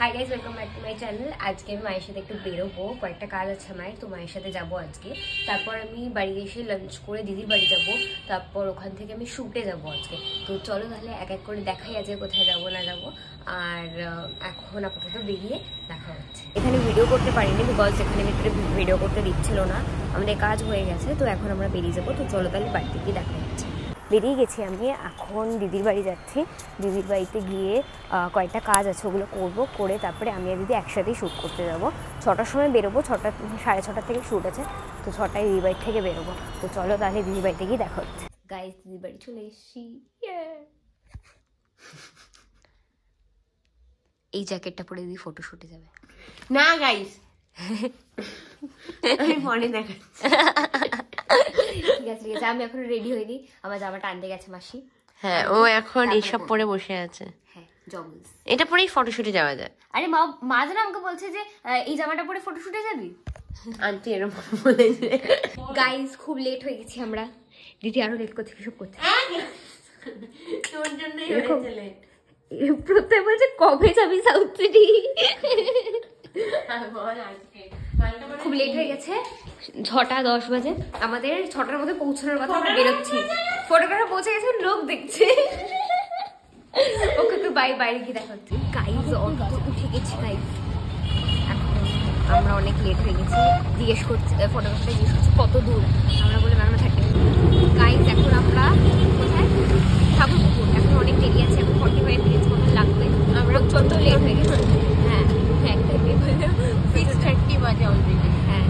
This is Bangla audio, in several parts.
Hi guys, welcome back to my channel. আজকে আমি মায়ের সাথে একটু বেরোবো, কয়েকটা কাজ আছে মায়ের, তো মায়ের সাথে যাবো আজকে। তারপর আমি বাড়ি এসে লাঞ্চ করে দিদির বাড়ি যাব, তারপর ওখান থেকে আমি শ্যুটে যাব আজকে। তো চলো তাহলে এক এক করে দেখাই আজকে কোথায় যাবো না যাবো। আর এখন আপাতত বেরিয়ে দেখা হচ্ছে। এখানে ভিডিও করতে পারিনি বিকজ এখানে ভিতরে ভিডিও করতে দিচ্ছিল না, আমাদের কাজ হয়ে গেছে। তো এখন আমরা বেরিয়ে যাবো, তো চলো তাহলে বাড়িতে গিয়ে দেখা হচ্ছে। বেরিয়ে গেছি আমি, এখন দিদির বাড়ি যাচ্ছি। দিদির বাড়িতে গিয়ে কয়েকটা কাজ আছে, ওগুলো করবো, করে তারপরে আমি আর দিদি একসাথেই শ্যুট করতে যাবো। 6টার সময় বেরোবো, 6টা 6:30 থেকে শ্যুট আছে, তো 6টায় দিদির বাড়ি থেকে বেরোবো। তো চলো তাহলে দিদির বাড়িতে গিয়ে দেখা হচ্ছে। গাইস, দিদির বাড়ি চলে এসেছি। এই জ্যাকেটটা পরে দিদি ফটো শুটে যাবে না গাইস, আমি মনে দেখাচ্ছি। ঠিক আছে ঠিক আছে, আমি এখন রেডি হয়ে দিই, আমার জামাটা আনতে গেছে মাসি। হ্যাঁ, ও এখন এইসব পরে বসে আছে। হ্যাঁ, জগলস। এটা পরেই ফটোশুটে যাওয়া যায়। আরে মা যেন আমাকে বলছে যে এই জামাটা পরে ফটো শুটে যাবি। আন্টি এরকম বলেছে। গাইস, খুব লেট হয়ে গেছি আমরা, দিদি আরো লেট করছে, সব করছে। তোর জন্যই হয়েছে লেট। প্রত্যেক বলছে কবে যাবি সাউথ সিটি। খুব লেট হয়ে গেছে, 6:10 বাজে, আমাদের 6টার মধ্যে পৌঁছানোর কথা। আমরা বেরোচ্ছি, ফটোগ্রাফার পৌঁছে গেছে, লোক দেখছে। ওকে তো বাইরে গিয়ে দেখা হচ্ছে। গাইস, অটো উঠে গেছি গাইস, এখন আমরা অনেক লেট হয়ে গেছি। জিজ্ঞেস করছি, ফটোগ্রাফার জিজ্ঞেস করছি কত দূর, আমরা বলে ম্যাম 30 মিনিট। গাইস, এখন আমরা কোথায়? ঠাকুরপুকুর। এখন অনেক দেরি আছে, এখন 45 মিনিট মতো লাগবে। আমরা প্রচন্ড লেট হয়ে গেছি। হ্যাঁ, 6:30 বাজে অলরেডি। হ্যাঁ,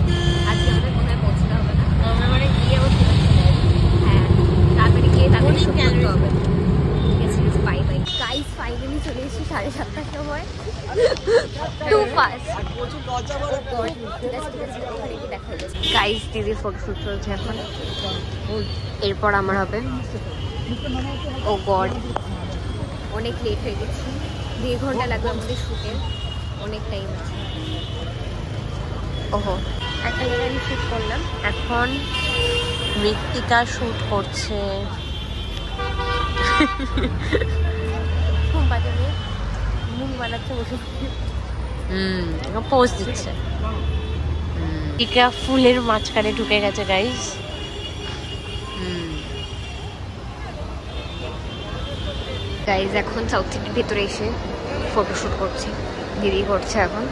আজকে আমাদের কোথায় পৌঁছতে হবে না, আমরা মানে গিয়ে আবার হ্যাঁ, তাড়াতাড়ি গিয়ে তাড়াতাড়ি শুট করতে হবে। ঠিক আছে, বাই বাই। গাইস, ফাইনালি চলে এসেছি 7:30টার সময়। Too fast. গাইস, দিদির ফটোশুট চলছে এখন, এরপর আমার হবে। ও গড, অনেক লেট হয়ে গেছি, 2 ঘন্টা লাগবে আমাদের শুটে, অনেক টাইম আছে। ওহো, একটা জায়গায় শুট করলাম, এখন মৃত্তিকা শুট করছে। খুব বাজে মেয়ে, মুখ বানাচ্ছে বসে। পোজ দিচ্ছে। মৃত্তিকা ফুলের মাঝখানে ঢুকে গেছে গাইস। গাইজ, এখন সাউথ সিটির ভেতরে এসে ফটোশুট করছি, দিদি করছে এখন,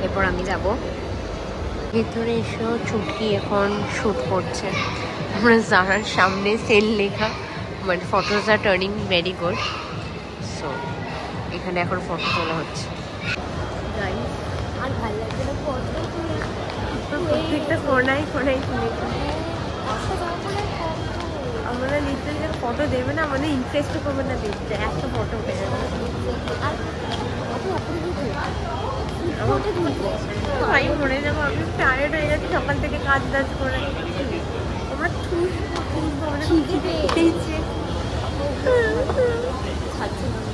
এরপর আমি যাব। ভেতরে এসেও চুটকি এখন শুট করছে। আমরা জারার সামনে সেল লেখা, মানে ফটোজ আর টার্নিং ভেরি গুড। সো এখানে এখন ফটো তোলা হচ্ছে। আর ভালো লাগছে না, প্রত্যেকটা কোনায় আমরা লিটারালি যখন ফটো দেবে না, আমাদের ইন্টারেস্ট করবে না দেখতে, একটা ফটো উঠে যাবে। আমি মরে যাবো, আমি টায়ার্ড হয়ে গেছি সকাল থেকে কাজ টাজ করে। আমরা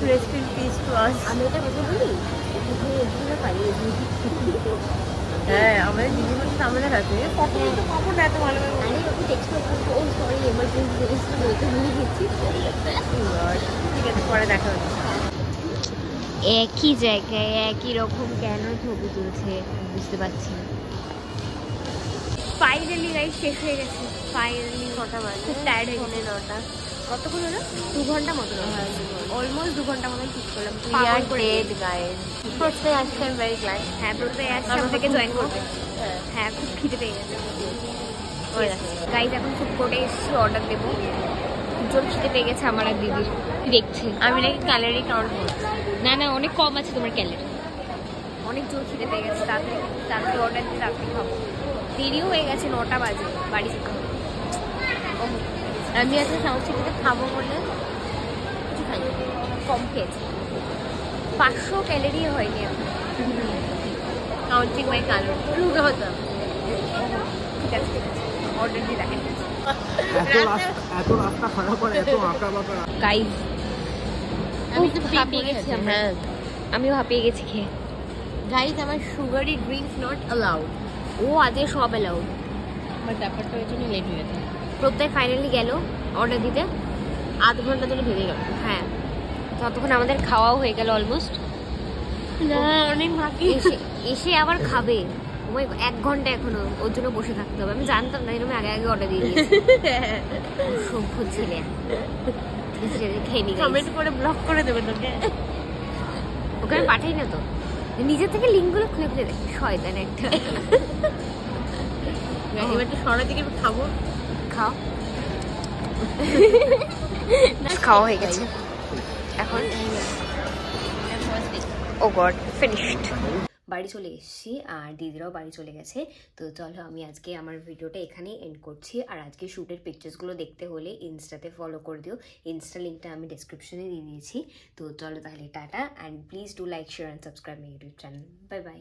rest in peace to us. আমি এটা কথা বলি, হ্যাঁ, আমাদের দিদি বলছে আমাদের আছে ফটো তো পাবো না এত ভালো। ঠিক আছে, পরে দেখা হচ্ছে। একই জায়গায় একই রকম কেন ছবি তুলছে বুঝতে পারছি না। ফাইনালি গাইস, শেষ হয়ে গেছে। ফাইনালি 6টা বাজে, খুব টায়ার্ড হয়ে গেছে। 9টা কতক্ষণ হলো? 2 ঘন্টা মতো, অলমোস্ট 2 ঘন্টা মতো ঠিক করলাম। প্রত্যেক আসছে, আমি ভেরি গ্ল্যাড। হ্যাঁ, প্রত্যেক আসছে, আমাদেরকে জয়েন করবে। হ্যাঁ, খুব খিদে পেয়ে গেছে গাইস। এখন ফুড কোর্টে এসেছি, অর্ডার দেবো। জোর খিদে পেয়ে গেছে আমার আর দিদির, দেখছে। আমি নাকি ক্যালোরি কাউন্ট করছি। না, অনেক কম আছে তোমার ক্যালোরি। অনেক জোর খিদে পেয়ে গেছে, তাড়াতাড়ি অর্ডার দিয়ে তাড়াতাড়ি খাবো। দেরিও হয়ে গেছে, 9টা বাজে, বাড়ি যেতে হবে। আমি আজকে সাউথ সিটিতে খাবো বলে কিছু খাই, কম খেয়েছি, 500 ক্যালোরি হয়নি এখন। কাউন্টিং মাই ক্যালোরি রুগে হতাম। ঠিক আছে, অর্ডার দিয়ে দেখেন। গাইস, হ্যাঁ, আমিও হাঁপিয়ে গেছি খেয়ে। গাইস, আমার সুগারি ড্রিঙ্কস নট অ্যালাউড। ও আজকে সব অ্যালাউড, বাট ব্যাপারটা ওই জন্য লেট হয়ে গেছে। প্রত্যেক ফাইনালি গেল অর্ডার দিতে, 8 ঘন্টা ধরে ভেঙে গেল। হ্যাঁ, ততক্ষণ আমাদের খাওয়াও হয়ে গেল অলমোস্ট। না অনেক বাকি। এসে আবার খাবে। ওই 1 ঘন্টা এখনো ওর জন্য বসে থাকতে হবে। আমি জানতাম না, এরকম আগে আগে অর্ডার দিয়ে দিয়েছি। সভ্য ছেলে। খেয়ে নি, কমেন্ট করে ব্লক করে দেবে তোকে। ওকে আমি পাঠাই না তো, নিজের থেকে লিঙ্কগুলো খুলে খুলে দেখ, শয়তান একটা। এবার একটু সরাই দিকে খাবো। খাও। খাওয়া হয়ে গেছে এখন। ও গড, ফিনিশড। বাড়ি চলে এসেছি আর দিদিরাও বাড়ি চলে গেছে। তো চলো আমি আজকে আমার ভিডিওটা এখানেই এন্ড করছি। আর আজকে শ্যুটের পিকচার্সগুলো দেখতে হলে ইনস্টাতে ফলো করে দিও। ইনস্টা লিঙ্কটা আমি ডেসক্রিপশনে দিয়ে দিয়েছি। তো চলো তাহলে tata, and please do like, share and subscribe my YouTube channel. Bye bye.